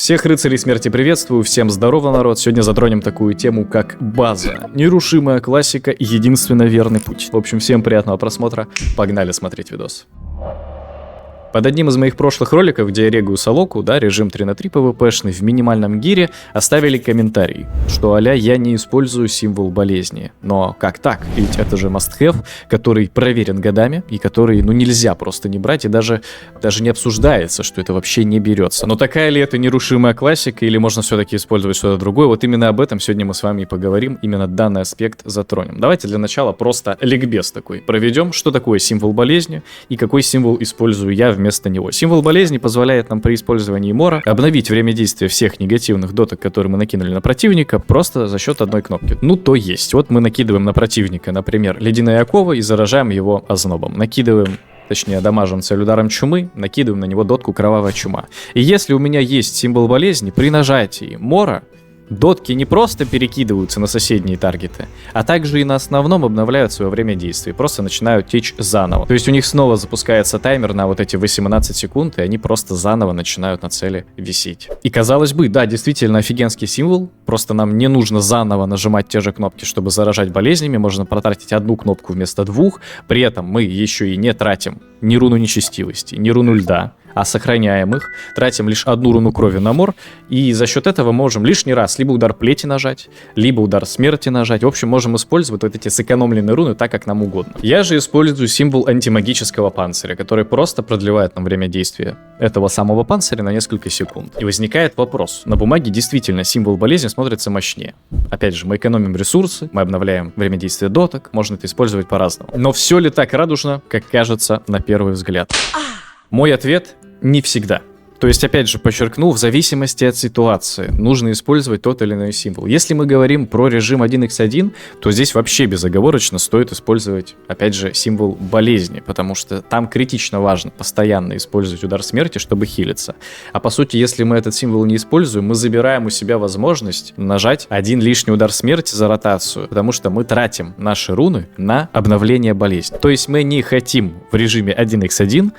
Всех рыцарей смерти приветствую, всем здорово, народ. Сегодня затронем такую тему, как база. Нерушимая классика и единственно верный путь. В общем, всем приятного просмотра, погнали смотреть видос. Под одним из моих прошлых роликов, где я регаю Солоку, да, режим 3 на 3 PvP-шный в минимальном гире, оставили комментарий, что а-ля я не использую символ болезни. Но как так? Ведь это же must-have, который проверен годами, и который, нельзя просто не брать, и даже не обсуждается, что это вообще не берется. Но такая ли это нерушимая классика, или можно все-таки использовать что-то другое? Вот именно об этом сегодня мы с вами и поговорим, именно данный аспект затронем. Давайте для начала просто ликбез такой проведем, что такое символ болезни, и какой символ использую я вместо него. Символ болезни позволяет нам при использовании мора обновить время действия всех негативных доток, которые мы накинули на противника, просто за счет одной кнопки. То есть, вот мы накидываем на противника, например, ледяные оковы и заражаем его ознобом. Точнее, дамажим цель ударом чумы, накидываем на него дотку кровавая чума. И если у меня есть символ болезни, при нажатии мора дотки не просто перекидываются на соседние таргеты, а также и на основном обновляют свое время действия, просто начинают течь заново. То есть у них снова запускается таймер на вот эти 18 секунд, и они просто заново начинают на цели висеть. И казалось бы, да, действительно офигенский символ, просто нам не нужно заново нажимать те же кнопки, чтобы заражать болезнями, можно протратить одну кнопку вместо двух, при этом мы еще и не тратим ни руну нечестивости, ни руну льда, а сохраняем их, тратим лишь одну руну крови на мор, и за счет этого можем лишний раз либо удар плети нажать, либо удар смерти нажать. В общем, можем использовать вот эти сэкономленные руны так, как нам угодно. Я же использую символ антимагического панциря, который просто продлевает нам время действия этого самого панциря на несколько секунд. И возникает вопрос. На бумаге действительно символ болезни смотрится мощнее. Опять же, мы экономим ресурсы, мы обновляем время действия доток, можно это использовать по-разному. Но все ли так радужно, как кажется на первый взгляд? Мой ответ – не всегда. То есть, опять же, подчеркну, в зависимости от ситуации нужно использовать тот или иной символ. Если мы говорим про режим 1x1, то здесь вообще безоговорочно стоит использовать, опять же, символ болезни, потому что там критично важно постоянно использовать удар смерти, чтобы хилиться. А по сути, если мы этот символ не используем, мы забираем у себя возможность нажать один лишний удар смерти за ротацию, потому что мы тратим наши руны на обновление болезни. То есть мы не хотим в режиме 1x1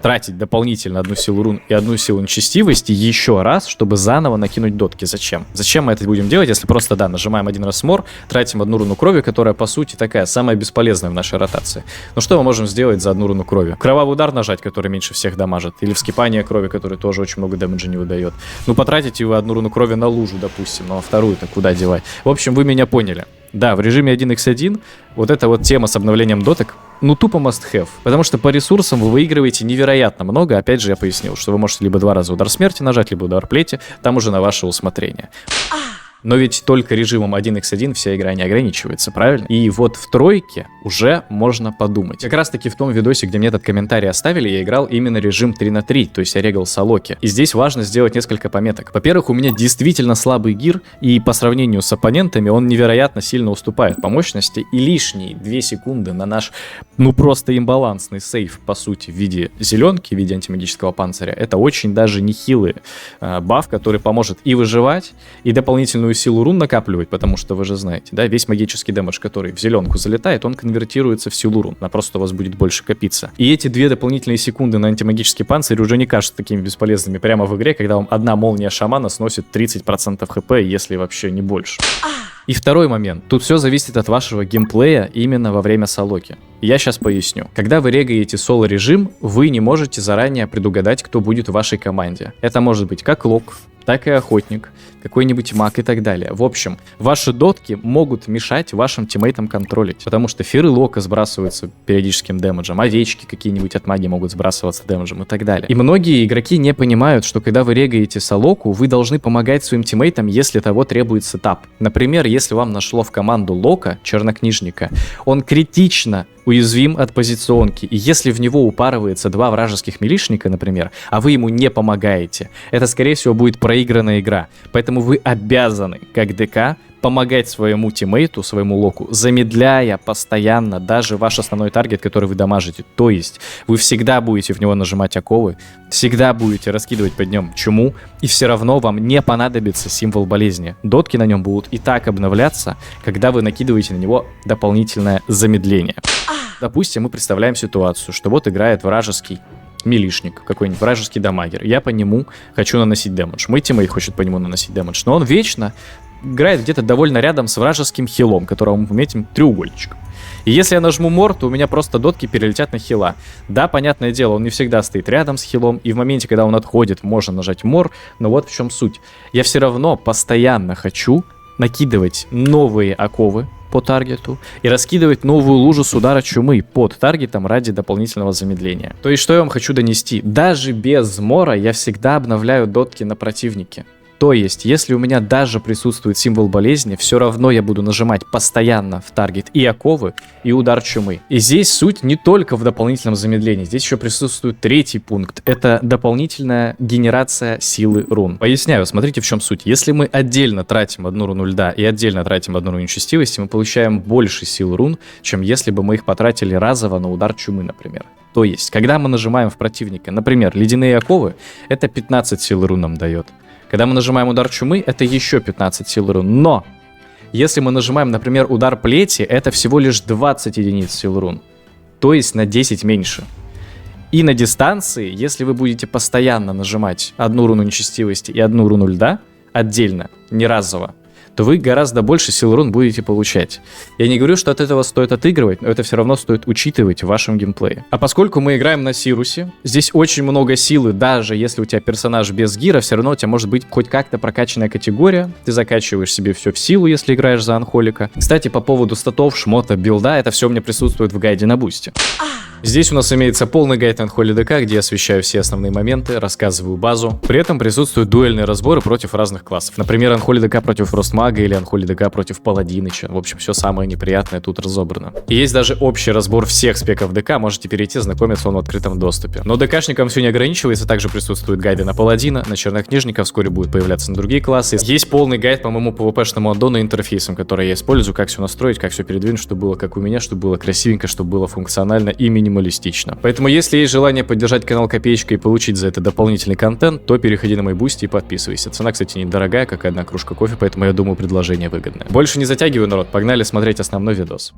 тратить дополнительно одну силу рун и одну силу нечестивости еще раз, чтобы заново накинуть дотки. Зачем? Зачем мы это будем делать, если просто, нажимаем один раз мор, тратим одну руну крови, которая, по сути, такая самая бесполезная в нашей ротации. Что мы можем сделать за одну руну крови? Кровавый удар нажать, который меньше всех дамажит, или вскипание крови, который тоже очень много дэмэджа не выдает. Потратите вы одну руну крови на лужу, допустим, а вторую-то куда девать? В общем, вы меня поняли. Да, в режиме 1x1 вот эта вот тема с обновлением доток, тупо must have. Потому что по ресурсам вы выигрываете невероятно много. Опять же, я пояснил, что вы можете либо 2 раза удар смерти нажать, либо удар плети, там уже на ваше усмотрение. Но ведь только режимом 1x1 вся игра не ограничивается, правильно? И вот в тройке уже можно подумать. Как раз таки в том видосе, где мне этот комментарий оставили, я играл именно режим 3 на 3, то есть я регал Солоки. И здесь важно сделать несколько пометок. Во-первых, у меня действительно слабый гир, и по сравнению с оппонентами он невероятно сильно уступает по мощности, и лишние 2 секунды на наш, просто имбалансный сейф, по сути, в виде зеленки, в виде антимагического панциря, это очень даже нехилый баф, который поможет и выживать, и дополнительную силу рун накапливать, потому что вы же знаете, да, весь магический дэмэдж, который в зеленку залетает, он конвертируется в силу рун, просто у вас будет больше копиться. И эти 2 дополнительные секунды на антимагический панцирь уже не кажутся такими бесполезными прямо в игре, когда вам одна молния шамана сносит 30% хп, если вообще не больше. И второй момент. Тут все зависит от вашего геймплея именно во время Солоки. Я сейчас поясню. Когда вы регаете соло-режим, вы не можете заранее предугадать, кто будет в вашей команде. Это может быть как лок, так и охотник, какой-нибудь маг и так далее. В общем, ваши дотки могут мешать вашим тиммейтам контролить, потому что фиры лока сбрасываются периодическим дэмэджем, овечки какие-нибудь от магии могут сбрасываться дэмэджем и так далее. И многие игроки не понимают, что когда вы регаете Солоку, вы должны помогать своим тиммейтам, если того требует сетап. Например, если вам нашло в команду лока, чернокнижника, он критично уязвим от позиционки, и если в него упарывается 2 вражеских милишника, например, а вы ему не помогаете, это, скорее всего, будет проигранная игра. Поэтому вы обязаны, как ДК, помогать своему тиммейту, своему локу, замедляя постоянно даже ваш основной таргет, который вы дамажите. То есть вы всегда будете в него нажимать оковы, всегда будете раскидывать под нем чуму, и все равно вам не понадобится символ болезни. Дотки на нем будут и так обновляться, когда вы накидываете на него дополнительное замедление. Допустим, мы представляем ситуацию, что вот играет вражеский милишник, какой-нибудь вражеский дамагер. Я по нему хочу наносить дэмэдж. Мой тиммейт хочет по нему наносить дэмэдж. Но он вечно играет где-то довольно рядом с вражеским хилом, которого мы пометим треугольничком. И если я нажму мор, то у меня просто дотки перелетят на хила. Да, понятное дело, он не всегда стоит рядом с хилом, и в моменте, когда он отходит, можно нажать мор, но вот в чем суть. Я все равно постоянно хочу накидывать новые оковы по таргету и раскидывать новую лужу с удара чумы под таргетом ради дополнительного замедления. То есть, что я вам хочу донести? Даже без мора я всегда обновляю дотки на противнике. То есть, если у меня даже присутствует символ болезни, все равно я буду нажимать постоянно в таргет и оковы, и удар чумы. И здесь суть не только в дополнительном замедлении, здесь еще присутствует третий пункт. Это дополнительная генерация силы рун. Поясняю, смотрите, в чем суть. Если мы отдельно тратим одну руну льда и отдельно тратим одну руну нечестивости, мы получаем больше сил рун, чем если бы мы их потратили разово на удар чумы, например. То есть, когда мы нажимаем в противника, например, ледяные оковы, это 15 сил рун нам дает. Когда мы нажимаем удар чумы, это еще 15 сил рун. Но, если мы нажимаем, например, удар плети, это всего лишь 20 единиц сил рун. То есть на 10 меньше. И на дистанции, если вы будете постоянно нажимать одну руну нечестивости и одну руну льда, отдельно, не разово, то вы гораздо больше сил рун будете получать. Я не говорю, что от этого стоит отыгрывать, но это все равно стоит учитывать в вашем геймплее. А поскольку мы играем на Сирусе, здесь очень много силы, даже если у тебя персонаж без гира, все равно у тебя может быть хоть как-то прокачанная категория, ты закачиваешь себе все в силу, если играешь за анхолика. Кстати, по поводу статов, шмота, билда, это все у меня присутствует в гайде на бусте. Здесь у нас имеется полный гайд Unholy ДК, где я освещаю все основные моменты, рассказываю базу. При этом присутствуют дуэльные разборы против разных классов. Например, Unholy ДК против Ростмага или Unholy ДК против Паладиныча. В общем, все самое неприятное тут разобрано. И есть даже общий разбор всех спеков ДК, можете перейти, знакомиться, он в открытом доступе. Но ДКшникам все не ограничивается, также присутствуют гайды на Паладина, на Чернокнижника, вскоре будет появляться на другие классы. Есть полный гайд по моему PvP-шному аддону и интерфейсам, который я использую, как все настроить, как все передвинуть, чтобы было как у меня, чтобы было красивенько, чтобы было функционально и минималистично. Поэтому, если есть желание поддержать канал копеечкой и получить за это дополнительный контент, то переходи на мой бусти и подписывайся. Цена, кстати, недорогая, как одна кружка кофе, поэтому я думаю, предложение выгодное. Больше не затягиваю, народ, погнали смотреть основной видос.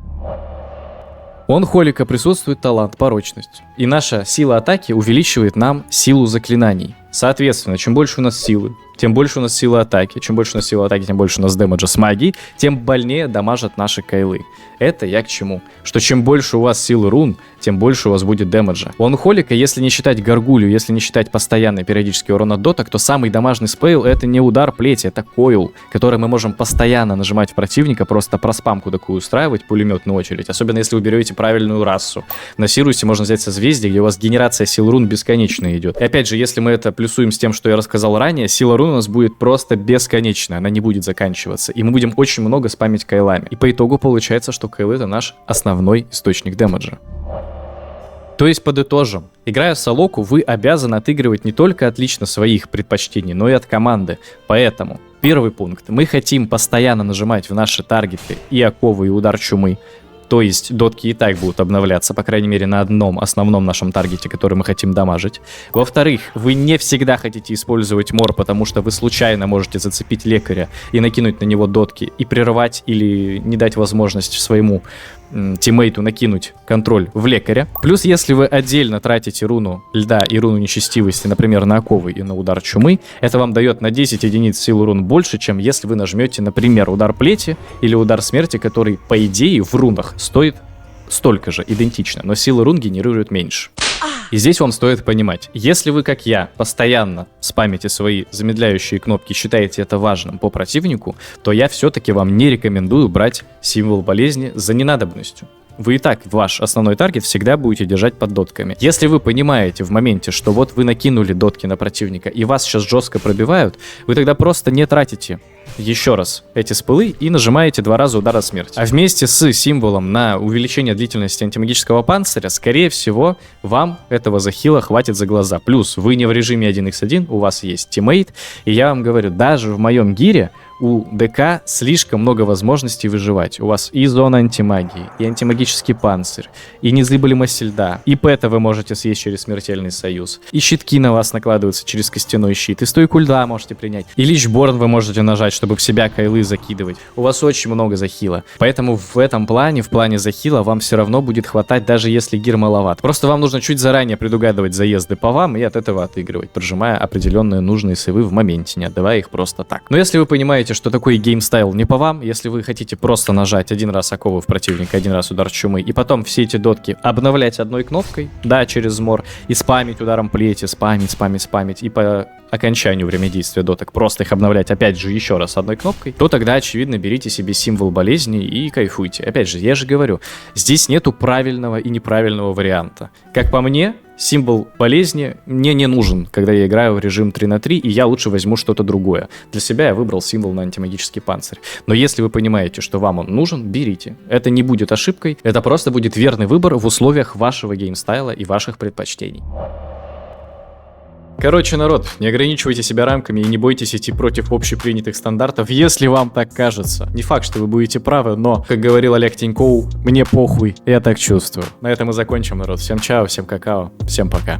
У Unholy'ка присутствует талант порочность, и наша сила атаки увеличивает нам силу заклинаний. Соответственно, чем больше у нас силы, тем больше у нас силы атаки. Чем больше у нас силы атаки, тем больше у нас дэмэджа с магией, тем больнее дамажат наши кайлы. Это я к чему? Что чем больше у вас силы рун, тем больше у вас будет дэмэджа. У Unholy'ка, если не считать гаргулью, если не считать постоянный периодический урон от доток, то самый дамажный спейл — это не удар плети, это койл, который мы можем постоянно нажимать в противника, просто проспамку такую устраивать, пулеметную очередь. Особенно если вы берете правильную расу. На Сирусе можно взять созвездие, где у вас генерация сил рун бесконечно идет. И опять же, если мы это плюсуем с тем, что я рассказал ранее, сила рун у нас будет просто бесконечная, она не будет заканчиваться, и мы будем очень много спамить кайлами. И по итогу получается, что кайлы — это наш основной источник дэмэджа. То есть, подытожим, играя в солоку, вы обязаны отыгрывать не только от лично своих предпочтений, но и от команды. Поэтому, первый пункт, мы хотим постоянно нажимать в наши таргеты и оковы, и удар чумы. То есть дотки и так будут обновляться, по крайней мере, на одном основном нашем таргете, который мы хотим дамажить. Во-вторых, вы не всегда хотите использовать мор, потому что вы случайно можете зацепить лекаря и накинуть на него дотки, и прервать или не дать возможность своему тиммейту накинуть контроль в лекаря. Плюс, если вы отдельно тратите руну льда и руну нечестивости, например, на оковы и на удар чумы, это вам дает на 10 единиц силы рун больше, чем если вы нажмете, например, удар плети или удар смерти, который, по идее, в рунах стоит столько же, идентично, но силы рун генерируют меньше. И здесь вам стоит понимать, если вы, как я, постоянно спамите свои замедляющие кнопки, считаете это важным по противнику, то я все-таки вам не рекомендую брать символ болезни за ненадобностью. Вы и так ваш основной таргет всегда будете держать под дотками. Если вы понимаете в моменте, что вот вы накинули дотки на противника и вас сейчас жестко пробивают, вы тогда просто не тратите еще раз эти спылы и нажимаете 2 раза удара смерти. А вместе с символом на увеличение длительности антимагического панциря, скорее всего, вам этого захила хватит за глаза. Плюс вы не в режиме 1x1, у вас есть тиммейт, и я вам говорю, даже в моем гире у ДК слишком много возможностей выживать. У вас и зона антимагии, и антимагический панцирь, и незыблемость льда, и пэта вы можете съесть через смертельный союз, и щитки на вас накладываются через костяной щит, и стойку льда можете принять, и личборн вы можете нажать, чтобы в себя кайлы закидывать. У вас очень много захила. Поэтому в этом плане, в плане захила, вам все равно будет хватать, даже если гир маловат. Просто вам нужно чуть заранее предугадывать заезды по вам и от этого отыгрывать, прожимая определенные нужные сейвы в моменте, не отдавая их просто так. Но если вы понимаете, что такой геймстайл не по вам, если вы хотите просто нажать один раз оковы в противника, один раз удар чумы, и потом все эти дотки обновлять одной кнопкой, да, через мор, и спамить ударом плети, спамить, и по окончанию время действия доток просто их обновлять опять же еще раз одной кнопкой, то тогда, очевидно, берите себе символ болезни и кайфуйте. Опять же, я же говорю, здесь нету правильного и неправильного варианта. Как по мне, символ болезни мне не нужен, когда я играю в режим 3 на 3, и я лучше возьму что-то другое. Для себя я выбрал символ на антимагический панцирь. Но если вы понимаете, что вам он нужен, берите. Это не будет ошибкой, это просто будет верный выбор в условиях вашего геймстайла и ваших предпочтений. Короче, народ, не ограничивайте себя рамками и не бойтесь идти против общепринятых стандартов, если вам так кажется. Не факт, что вы будете правы, но, как говорил Олег Тинькоу, мне похуй, я так чувствую. На этом мы закончим, народ. Всем чао, всем какао, всем пока.